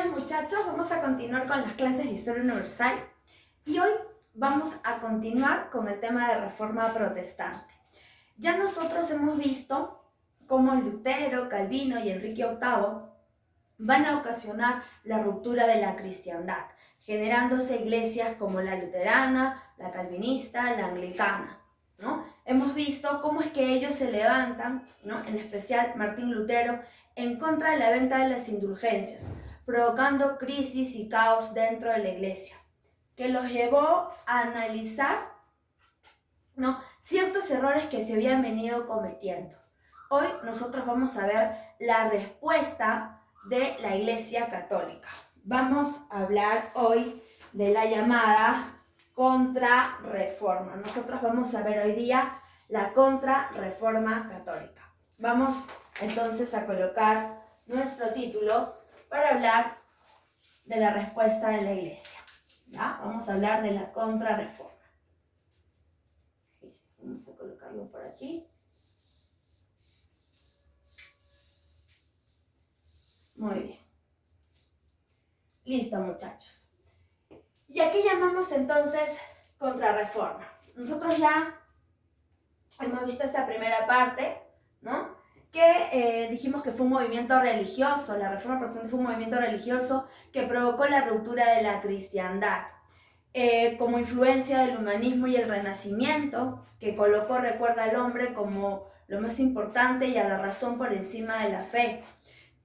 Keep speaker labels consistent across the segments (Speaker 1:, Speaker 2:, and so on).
Speaker 1: días, muchachos, vamos a continuar con las clases de Historia Universal y hoy vamos a continuar con el tema de Reforma Protestante. Ya nosotros hemos visto cómo Lutero, Calvino y Enrique VIII van a ocasionar la ruptura de la cristiandad, generándose iglesias como la luterana, la calvinista, la anglicana, ¿no? Hemos visto cómo es que ellos se levantan, ¿no? En especial Martín Lutero, en contra de la venta de las indulgencias, provocando crisis y caos dentro de la iglesia, que los llevó a analizar, ¿no?, ciertos errores que se habían venido cometiendo. Hoy nosotros vamos a ver la respuesta de la Iglesia Católica. Vamos a hablar hoy de la llamada Contrarreforma. Nosotros vamos a ver hoy día la Contrarreforma Católica. Vamos entonces a colocar nuestro título para hablar de la respuesta de la Iglesia. ¿Ya? Vamos a hablar de la Contrarreforma. Listo. Vamos a colocarlo por aquí. Muy bien. Listo, muchachos. ¿Y a qué llamamos entonces Contrarreforma? Nosotros ya hemos visto esta primera parte, ¿no?, que dijimos que fue un movimiento religioso. La Reforma Protestante fue un movimiento religioso que provocó la ruptura de la cristiandad, como influencia del humanismo y el Renacimiento, que colocó, recuerda, al hombre como lo más importante y a la razón por encima de la fe.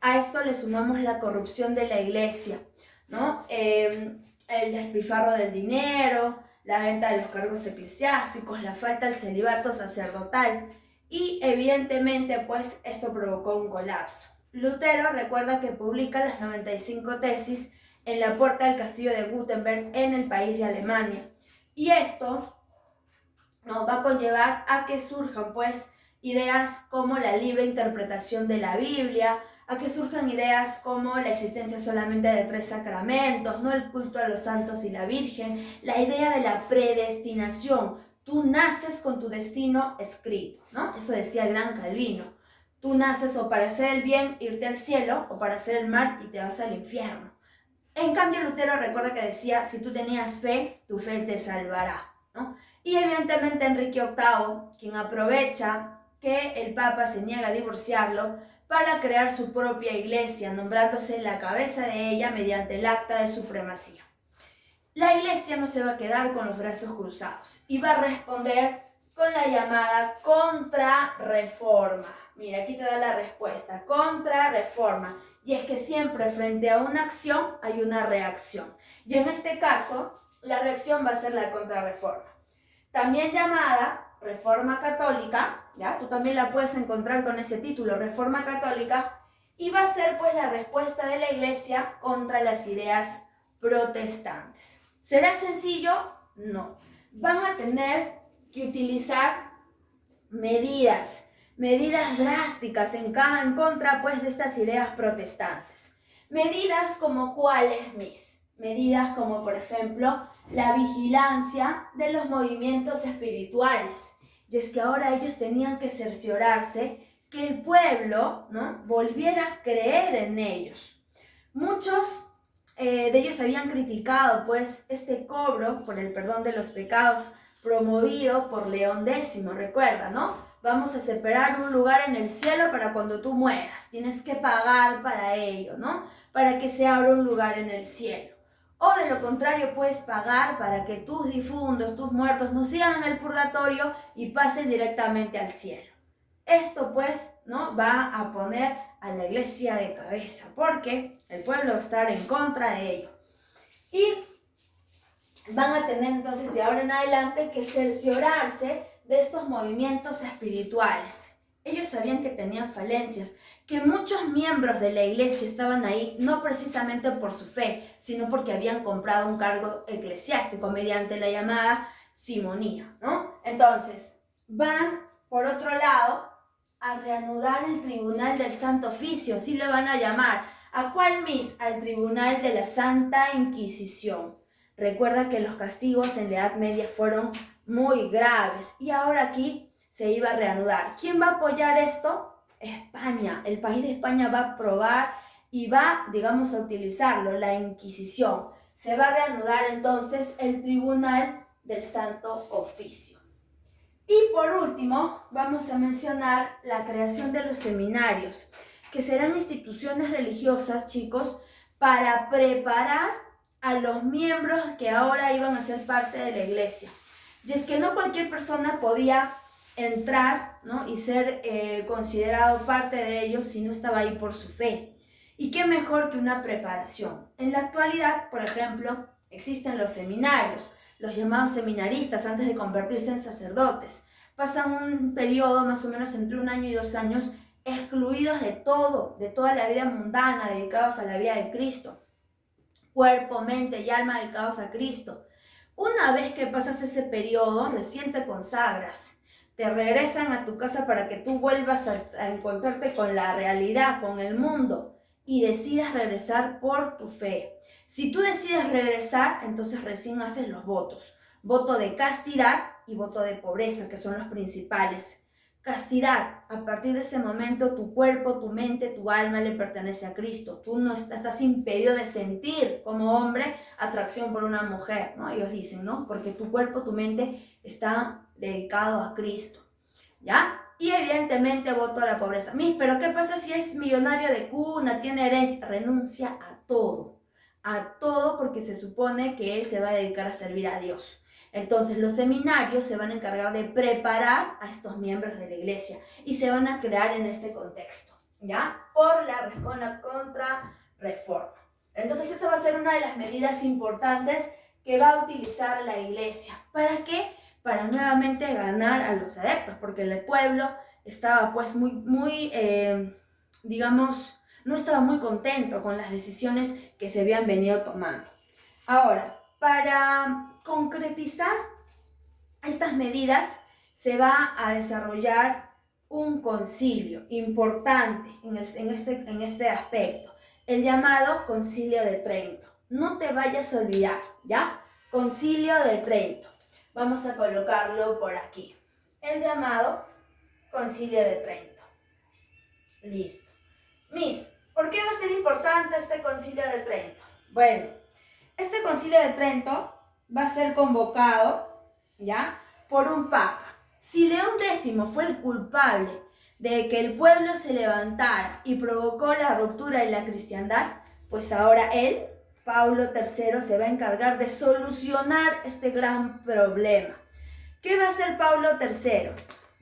Speaker 1: A esto le sumamos la corrupción de la iglesia, ¿no? El despilfarro del dinero, la venta de los cargos eclesiásticos, la falta del celibato sacerdotal y evidentemente pues esto provocó un colapso. Lutero recuerda que publica las 95 tesis en la puerta del castillo de Gutenberg en el país de Alemania, y esto nos va a conllevar a que surjan pues ideas como la libre interpretación de la Biblia, a que surjan ideas como la existencia solamente de 3 sacramentos, ¿no?, el culto a los santos y la Virgen, la idea de la predestinación. Tú naces con tu destino escrito, ¿no? Eso decía el gran Calvino. Tú naces o para hacer el bien, irte al cielo, o para hacer el mal y te vas al infierno. En cambio, Lutero recuerda que decía, si tú tenías fe, tu fe te salvará, ¿no? Y evidentemente Enrique VIII, quien aprovecha que el Papa se niega a divorciarlo para crear su propia iglesia, nombrándose la cabeza de ella mediante el acta de supremacía. La iglesia no se va a quedar con los brazos cruzados y va a responder con la llamada Contrarreforma. Mira, aquí te da la respuesta, Contrarreforma. Y es que siempre frente a una acción hay una reacción. Y en este caso, la reacción va a ser la Contrarreforma. También llamada Reforma Católica, ¿ya? Tú también la puedes encontrar con ese título, Reforma Católica, y va a ser pues la respuesta de la Iglesia contra las ideas protestantes. ¿Será sencillo? No. Van a tener que utilizar medidas drásticas en contra pues de estas ideas protestantes. Medidas como ¿cuáles, mis? Medidas como, por ejemplo, la vigilancia de los movimientos espirituales. Y es que ahora ellos tenían que cerciorarse que el pueblo, ¿no?, volviera a creer en ellos. Muchos de ellos habían criticado pues este cobro por el perdón de los pecados promovido por León X, recuerda, ¿no? Vamos a separar un lugar en el cielo para cuando tú mueras. Tienes que pagar para ello, ¿no?, para que se abra un lugar en el cielo. O de lo contrario, puedes pagar para que tus difuntos, tus muertos, no sigan en el purgatorio y pasen directamente al cielo. Esto pues, ¿no?, va a poner a la iglesia de cabeza, porque el pueblo va a estar en contra de ello. Y van a tener entonces de ahora en adelante que cerciorarse de estos movimientos espirituales. Ellos sabían que tenían falencias, que muchos miembros de la iglesia estaban ahí no precisamente por su fe, sino porque habían comprado un cargo eclesiástico mediante la llamada simonía, ¿no? Entonces, van, por otro lado, a reanudar el tribunal del Santo Oficio, así le van a llamar. ¿A cuál, mis? Al tribunal de la Santa Inquisición. Recuerda que los castigos en la Edad Media fueron muy graves y ahora aquí se iba a reanudar. ¿Quién va a apoyar esto? España. El país de España va a aprobar y va, digamos, a utilizarlo, la Inquisición. Se va a reanudar entonces el Tribunal del Santo Oficio. Y por último, vamos a mencionar la creación de los seminarios, que serán instituciones religiosas, chicos, para preparar a los miembros que ahora iban a ser parte de la iglesia. Y es que no cualquier persona podía entrar, ¿no?, y ser considerado parte de ellos si no estaba ahí por su fe. Y qué mejor que una preparación. En la actualidad, por ejemplo, existen los seminarios, los llamados seminaristas antes de convertirse en sacerdotes. Pasan un periodo más o menos entre 1 año y 2 años excluidos de todo, de toda la vida mundana, dedicados a la vida de Cristo. Cuerpo, mente y alma dedicados a Cristo. Una vez que pasas ese periodo, recién te consagras. Te regresan a tu casa para que tú vuelvas a encontrarte con la realidad, con el mundo, y decidas regresar por tu fe. Si tú decides regresar, entonces recién haces los votos. Voto de castidad y voto de pobreza, que son los principales. Castidad, a partir de ese momento tu cuerpo, tu mente, tu alma le pertenece a Cristo. Tú no estás impedido de sentir como hombre atracción por una mujer, ¿no? Ellos dicen, ¿no? Porque tu cuerpo, tu mente está dedicado a Cristo, ¿ya? Y evidentemente voto a la pobreza. Pero ¿qué pasa si es millonario de cuna, tiene herencia? Renuncia a todo porque se supone que él se va a dedicar a servir a Dios. Entonces los seminarios se van a encargar de preparar a estos miembros de la iglesia y se van a crear en este contexto, ¿ya? Por la contrarreforma. Entonces esta va a ser una de las medidas importantes que va a utilizar la iglesia. ¿Para qué? Para nuevamente ganar a los adeptos, porque el pueblo estaba pues digamos, no estaba muy contento con las decisiones que se habían venido tomando. Ahora, para concretizar estas medidas, se va a desarrollar un concilio importante en este aspecto, el llamado Concilio de Trento. No te vayas a olvidar, ¿ya? Concilio de Trento. Vamos a colocarlo por aquí. El llamado Concilio de Trento. Listo. ¿Por qué va a ser importante este Concilio de Trento? Bueno, este Concilio de Trento va a ser convocado, ¿ya?, por un papa. Si León X fue el culpable de que el pueblo se levantara y provocó la ruptura de la cristiandad, pues ahora él, Pablo III, se va a encargar de solucionar este gran problema. ¿Qué va a hacer Pablo III?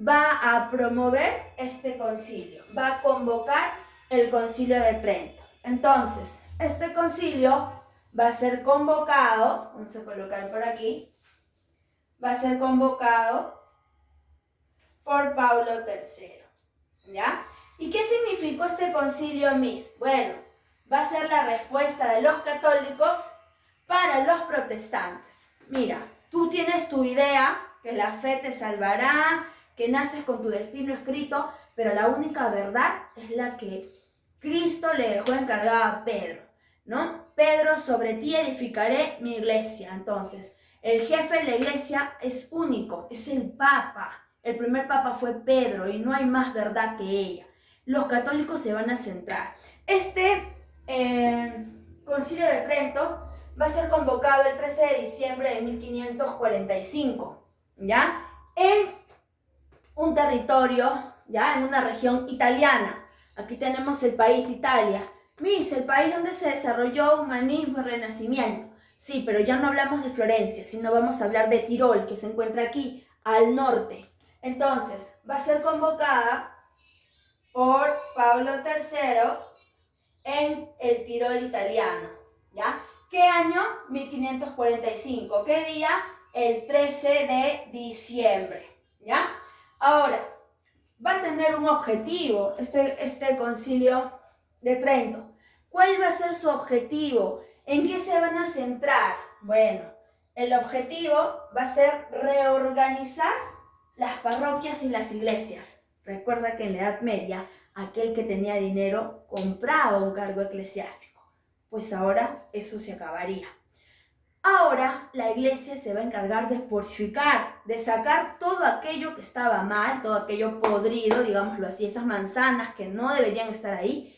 Speaker 1: Va a promover este concilio, va a convocar el Concilio de Trento. Entonces, este concilio va a ser convocado, vamos a colocar por aquí, va a ser convocado por Pablo III, ¿ya? ¿Y qué significó este concilio, Bueno, va a ser la respuesta de los católicos para los protestantes. Mira, tú tienes tu idea, que la fe te salvará, que naces con tu destino escrito, pero la única verdad es la que Cristo le dejó encargada a Pedro, ¿no? Pedro, sobre ti edificaré mi iglesia. Entonces, el jefe de la iglesia es único, es el Papa. El primer Papa fue Pedro y no hay más verdad que ella. Los católicos se van a centrar. Este Concilio de Trento va a ser convocado el 13 de diciembre de 1545, ¿ya? En un territorio, ¿ya?, en una región italiana. Aquí tenemos el país de Italia. El país donde se desarrolló humanismo y renacimiento. Sí, pero ya no hablamos de Florencia, sino vamos a hablar de Tirol, que se encuentra aquí, al norte. Entonces, va a ser convocada por Pablo III en el Tirol italiano, ¿ya? ¿Qué año? 1545. ¿Qué día? El 13 de diciembre, ¿ya? Ahora, va a tener un objetivo este Concilio de Trento. ¿Cuál va a ser su objetivo? ¿En qué se van a centrar? Bueno, el objetivo va a ser reorganizar las parroquias y las iglesias. Recuerda que en la Edad Media, aquel que tenía dinero compraba un cargo eclesiástico. Pues ahora eso se acabaría. Ahora la iglesia se va a encargar de purificar, de sacar todo aquello que estaba mal, todo aquello podrido, digámoslo así, esas manzanas que no deberían estar ahí,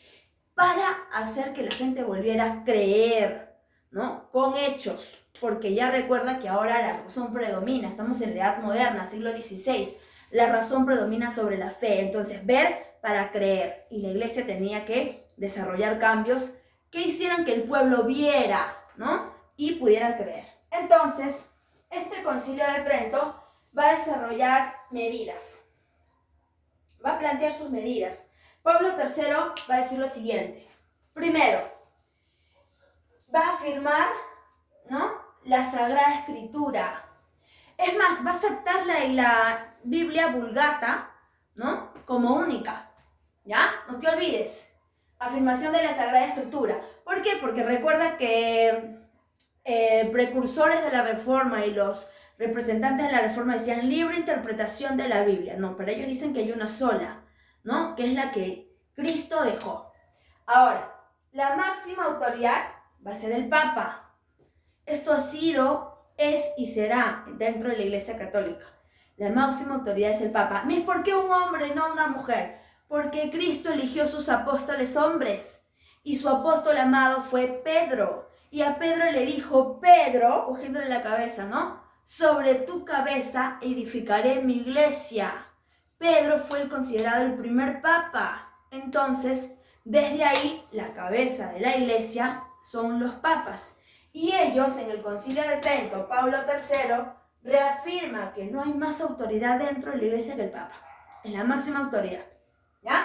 Speaker 1: para hacer que la gente volviera a creer, ¿no? Con hechos, porque ya recuerda que ahora la razón predomina, estamos en la edad moderna, siglo XVI, la razón predomina sobre la fe, entonces ver para creer, y la iglesia tenía que desarrollar cambios que hicieran que el pueblo viera, ¿no? Y pudiera creer. Entonces, este Concilio de Trento va a desarrollar medidas, va a plantear sus medidas. Pablo III va a decir lo siguiente. Primero, va a afirmar, ¿no?, la Sagrada Escritura. Es más, va a aceptar la Biblia Vulgata, ¿no?, como única. ¿Ya? No te olvides. Afirmación de la Sagrada Escritura. ¿Por qué? Porque recuerda que precursores de la Reforma y los representantes de la Reforma decían libre interpretación de la Biblia. No, pero ellos dicen que hay una sola, ¿no?, que es la que Cristo dejó. Ahora, la máxima autoridad va a ser el Papa. Esto ha sido, es y será dentro de la Iglesia Católica. La máxima autoridad es el Papa. ¿Por qué un hombre y no una mujer? Porque Cristo eligió sus apóstoles hombres. Y su apóstol amado fue Pedro. Y a Pedro le dijo, Pedro, cogiéndole la cabeza, ¿no?, sobre tu cabeza edificaré mi iglesia. Pedro fue el considerado el primer papa. Entonces, desde ahí, la cabeza de la iglesia son los papas. Y ellos, en el Concilio de Trento, Pablo III, reafirma que no hay más autoridad dentro de la iglesia que el papa. Es la máxima autoridad. ¿Ya?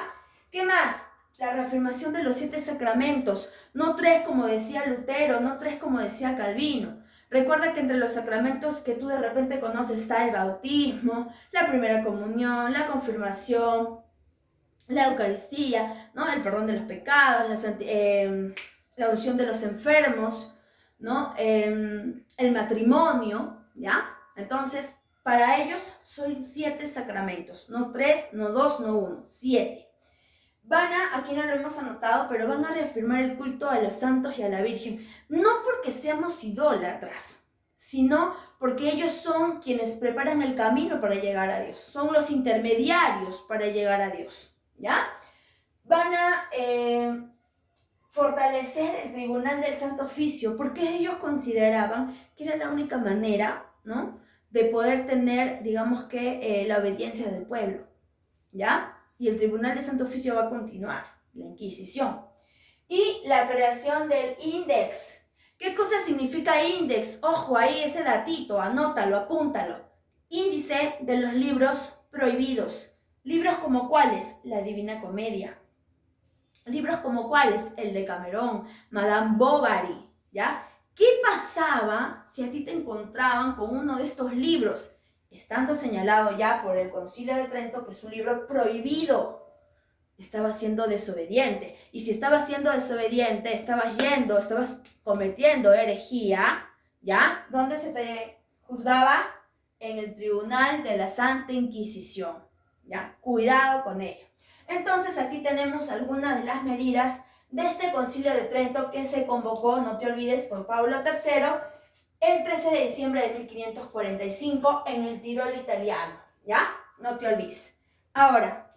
Speaker 1: ¿Qué más? La reafirmación de los 7 sacramentos. No 3 como decía Lutero, no 3 como decía Calvino. Recuerda que entre los sacramentos que tú de repente conoces está el bautismo, la primera comunión, la confirmación, la Eucaristía, ¿no?, el perdón de los pecados, la unción de los enfermos, ¿no?, el matrimonio, ¿ya? Entonces, para ellos son 7 sacramentos, no 3, no 2, no 1, 7. Aquí no lo hemos anotado, pero van a reafirmar el culto a los santos y a la Virgen, no porque seamos idólatras, sino porque ellos son quienes preparan el camino para llegar a Dios, son los intermediarios para llegar a Dios, ¿ya? Van a fortalecer el Tribunal del Santo Oficio, porque ellos consideraban que era la única manera, ¿no?, de poder tener, digamos que, la obediencia del pueblo, ¿ya? Y el Tribunal del Santo Oficio va a continuar, la Inquisición. Y la creación del Index. ¿Qué cosa significa Index? Ojo, ahí ese datito, anótalo, apúntalo. Índice de los libros prohibidos. ¿Libros como cuáles? La Divina Comedia. Libros como cuáles, el Decamerón, Madame Bovary, ¿ya? ¿Qué pasaba si a ti te encontraban con uno de estos libros, estando señalado ya por el Concilio de Trento que es un libro prohibido? Estabas siendo desobediente. Y si estabas siendo desobediente, estabas cometiendo herejía, ¿ya? ¿Dónde se te juzgaba? En el Tribunal de la Santa Inquisición, ¿ya? Cuidado con ello. Entonces aquí tenemos algunas de las medidas de este Concilio de Trento que se convocó, no te olvides, por Pablo III el 13 de diciembre de 1545 en el Tirol italiano, ¿ya? No te olvides. Ahora,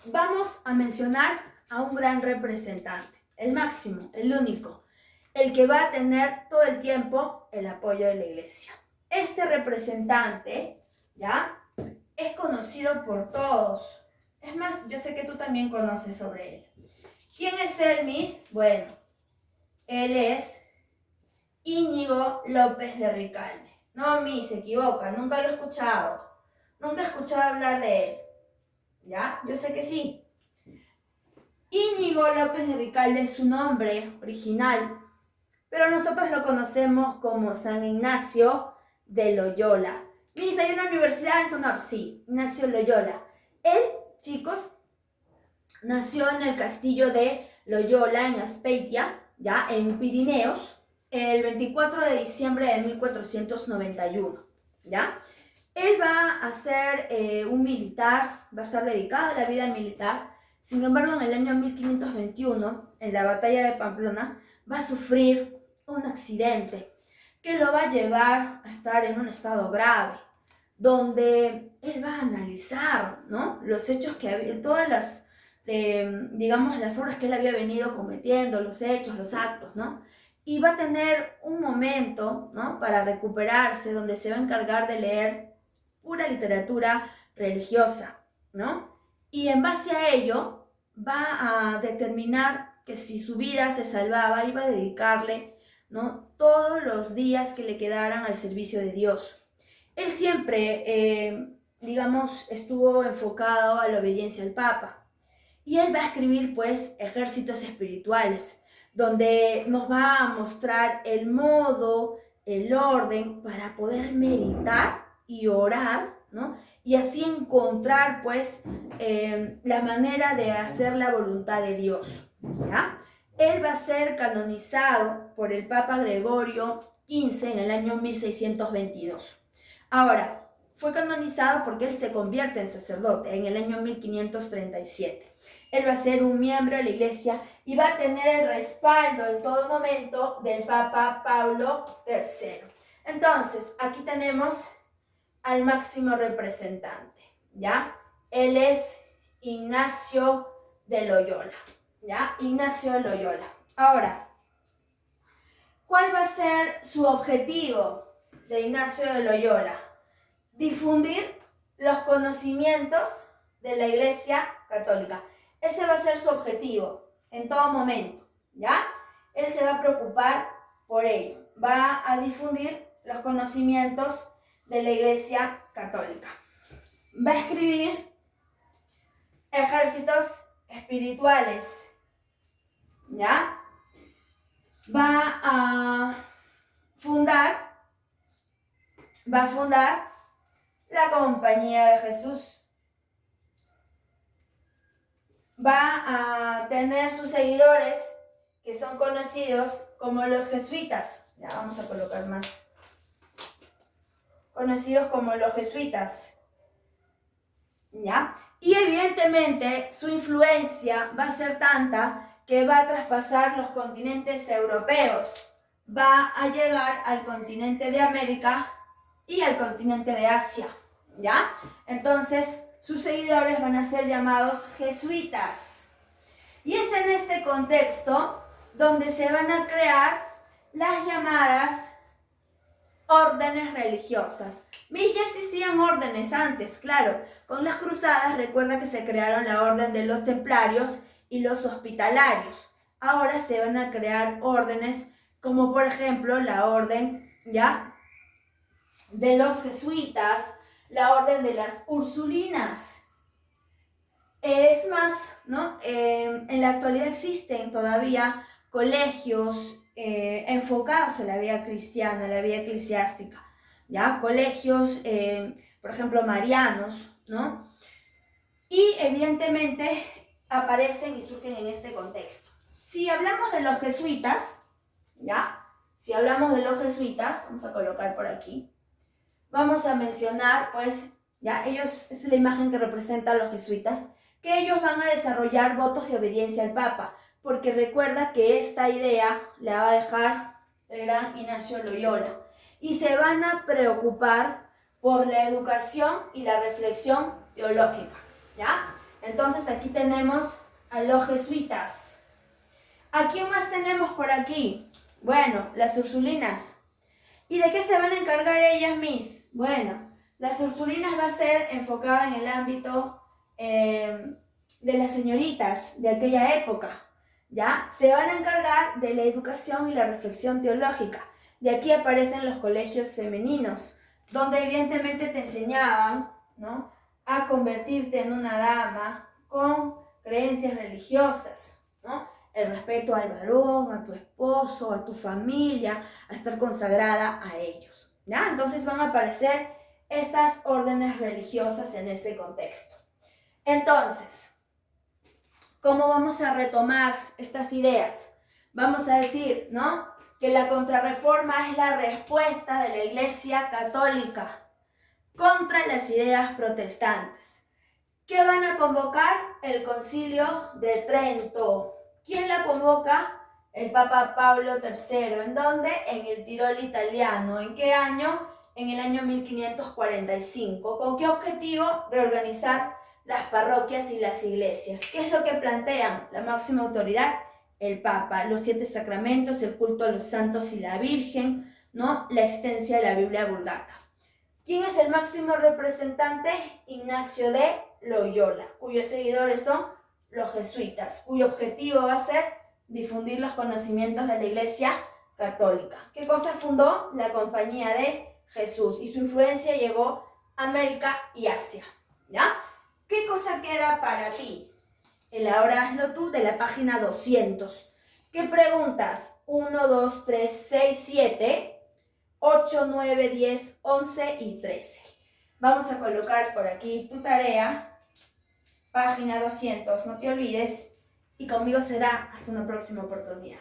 Speaker 1: vamos a mencionar a un gran representante, el máximo, el único, el que va a tener todo el tiempo el apoyo de la iglesia. Este representante, ¿ya?, es conocido por todos. Es más, yo sé que tú también conoces sobre él. ¿Quién es él, Miss? Bueno, él es Íñigo López de Ricalde. No, Miss, se equivoca, nunca lo he escuchado. Nunca he escuchado hablar de él. ¿Ya? Yo sé que sí. Íñigo López de Ricalde es su nombre original, pero nosotros lo conocemos como San Ignacio de Loyola. Miss, ¿hay una universidad en su nombre? Sí, Ignacio Loyola. Él, chicos, nació en el castillo de Loyola, en Azpeitia, ya en Pirineos, el 24 de diciembre de 1491, ¿ya? Él va a ser un militar, va a estar dedicado a la vida militar. Sin embargo, en el año 1521, en la batalla de Pamplona, va a sufrir un accidente que lo va a llevar a estar en un estado grave, donde él va a analizar, ¿no?, los hechos que había, todas digamos, las obras que él había venido cometiendo, los hechos, los actos, ¿no? Y va a tener un momento, ¿no?, para recuperarse, donde se va a encargar de leer pura literatura religiosa, ¿no? Y en base a ello va a determinar que si su vida se salvaba, iba a dedicarle, ¿no?, todos los días que le quedaran al servicio de Dios. Él siempre, digamos, estuvo enfocado a la obediencia al Papa. Y él va a escribir, pues, Ejércitos Espirituales, donde nos va a mostrar el modo, el orden para poder meditar y orar, ¿no? Y así encontrar, pues, la manera de hacer la voluntad de Dios, ¿ya? Él va a ser canonizado por el Papa Gregorio XV en el año 1622. Ahora, fue canonizado porque él se convierte en sacerdote en el año 1537. Él va a ser un miembro de la iglesia y va a tener el respaldo en todo momento del Papa Pablo III. Entonces, aquí tenemos al máximo representante, ¿ya? Él es Ignacio de Loyola, ¿ya? Ignacio de Loyola. Ahora, ¿cuál va a ser su objetivo de Ignacio de Loyola? Difundir los conocimientos de la Iglesia Católica. Ese va a ser su objetivo en todo momento, ¿ya? Él se va a preocupar por ello. Va a difundir los conocimientos de la Iglesia Católica. Va a escribir Ejércitos Espirituales, ¿ya? Va a fundar la Compañía de Jesús. Va a tener sus seguidores que son conocidos como los jesuitas. Ya vamos a colocar más. Conocidos como los jesuitas. ¿Ya? Y evidentemente su influencia va a ser tanta que va a traspasar los continentes europeos. Va a llegar al continente de América y al continente de Asia. ¿Ya? Entonces, sus seguidores van a ser llamados jesuitas. Y es en este contexto donde se van a crear las llamadas órdenes religiosas. Ya existían órdenes antes, claro. Con las cruzadas, recuerda que se crearon la orden de los templarios y los hospitalarios. Ahora se van a crear órdenes como, por ejemplo, la orden, ¿ya?, de los jesuitas, la orden de las ursulinas. Es más, ¿no? En la actualidad existen todavía colegios enfocados a la vida cristiana, a la vida eclesiástica, ¿ya? Colegios, por ejemplo, marianos, ¿no? Y evidentemente aparecen y surgen en este contexto. Si hablamos de los jesuitas, ¿ya? Si hablamos de los jesuitas, vamos a colocar por aquí, vamos a mencionar, pues, ya, ellos, es la imagen que representa a los jesuitas, que ellos van a desarrollar votos de obediencia al Papa, porque recuerda que esta idea la va a dejar el gran Ignacio Loyola, y se van a preocupar por la educación y la reflexión teológica, ¿ya? Entonces aquí tenemos a los jesuitas. ¿A quién más tenemos por aquí? Bueno, las ursulinas. ¿Y de qué se van a encargar ellas, mis? Bueno, las ursulinas va a ser enfocada en el ámbito de las señoritas de aquella época, ¿ya? Se van a encargar de la educación y la reflexión teológica. De aquí aparecen los colegios femeninos, donde evidentemente te enseñaban, ¿no?, a convertirte en una dama con creencias religiosas, ¿no? El respeto al varón, a tu esposo, a tu familia, a estar consagrada a ellos, ¿ya? Entonces van a aparecer estas órdenes religiosas en este contexto. Entonces, ¿cómo vamos a retomar estas ideas? Vamos a decir, ¿no?, que la contrarreforma es la respuesta de la Iglesia Católica contra las ideas protestantes. ¿Qué van a convocar? El Concilio de Trento. ¿Quién la convoca? El Papa Pablo III. ¿En dónde? En el Tirol italiano. ¿En qué año? En el año 1545. ¿Con qué objetivo? Reorganizar las parroquias y las iglesias. ¿Qué es lo que plantean? La máxima autoridad, el Papa, los 7 sacramentos, el culto a los santos y la Virgen, ¿no? La existencia de la Biblia Vulgata. ¿Quién es el máximo representante? Ignacio de Loyola, cuyos seguidores son los jesuitas, cuyo objetivo va a ser difundir los conocimientos de la Iglesia Católica. ¿Qué cosa fundó? La Compañía de Jesús, y su influencia llegó a América y Asia, ¿ya? ¿Qué cosa queda para ti? El ahora hazlo tú de la página 200. ¿Qué preguntas? 1, 2, 3, 6, 7, 8, 9, 10, 11 y 13. Vamos a colocar por aquí tu tarea, página 200, no te olvides, y conmigo será hasta una próxima oportunidad.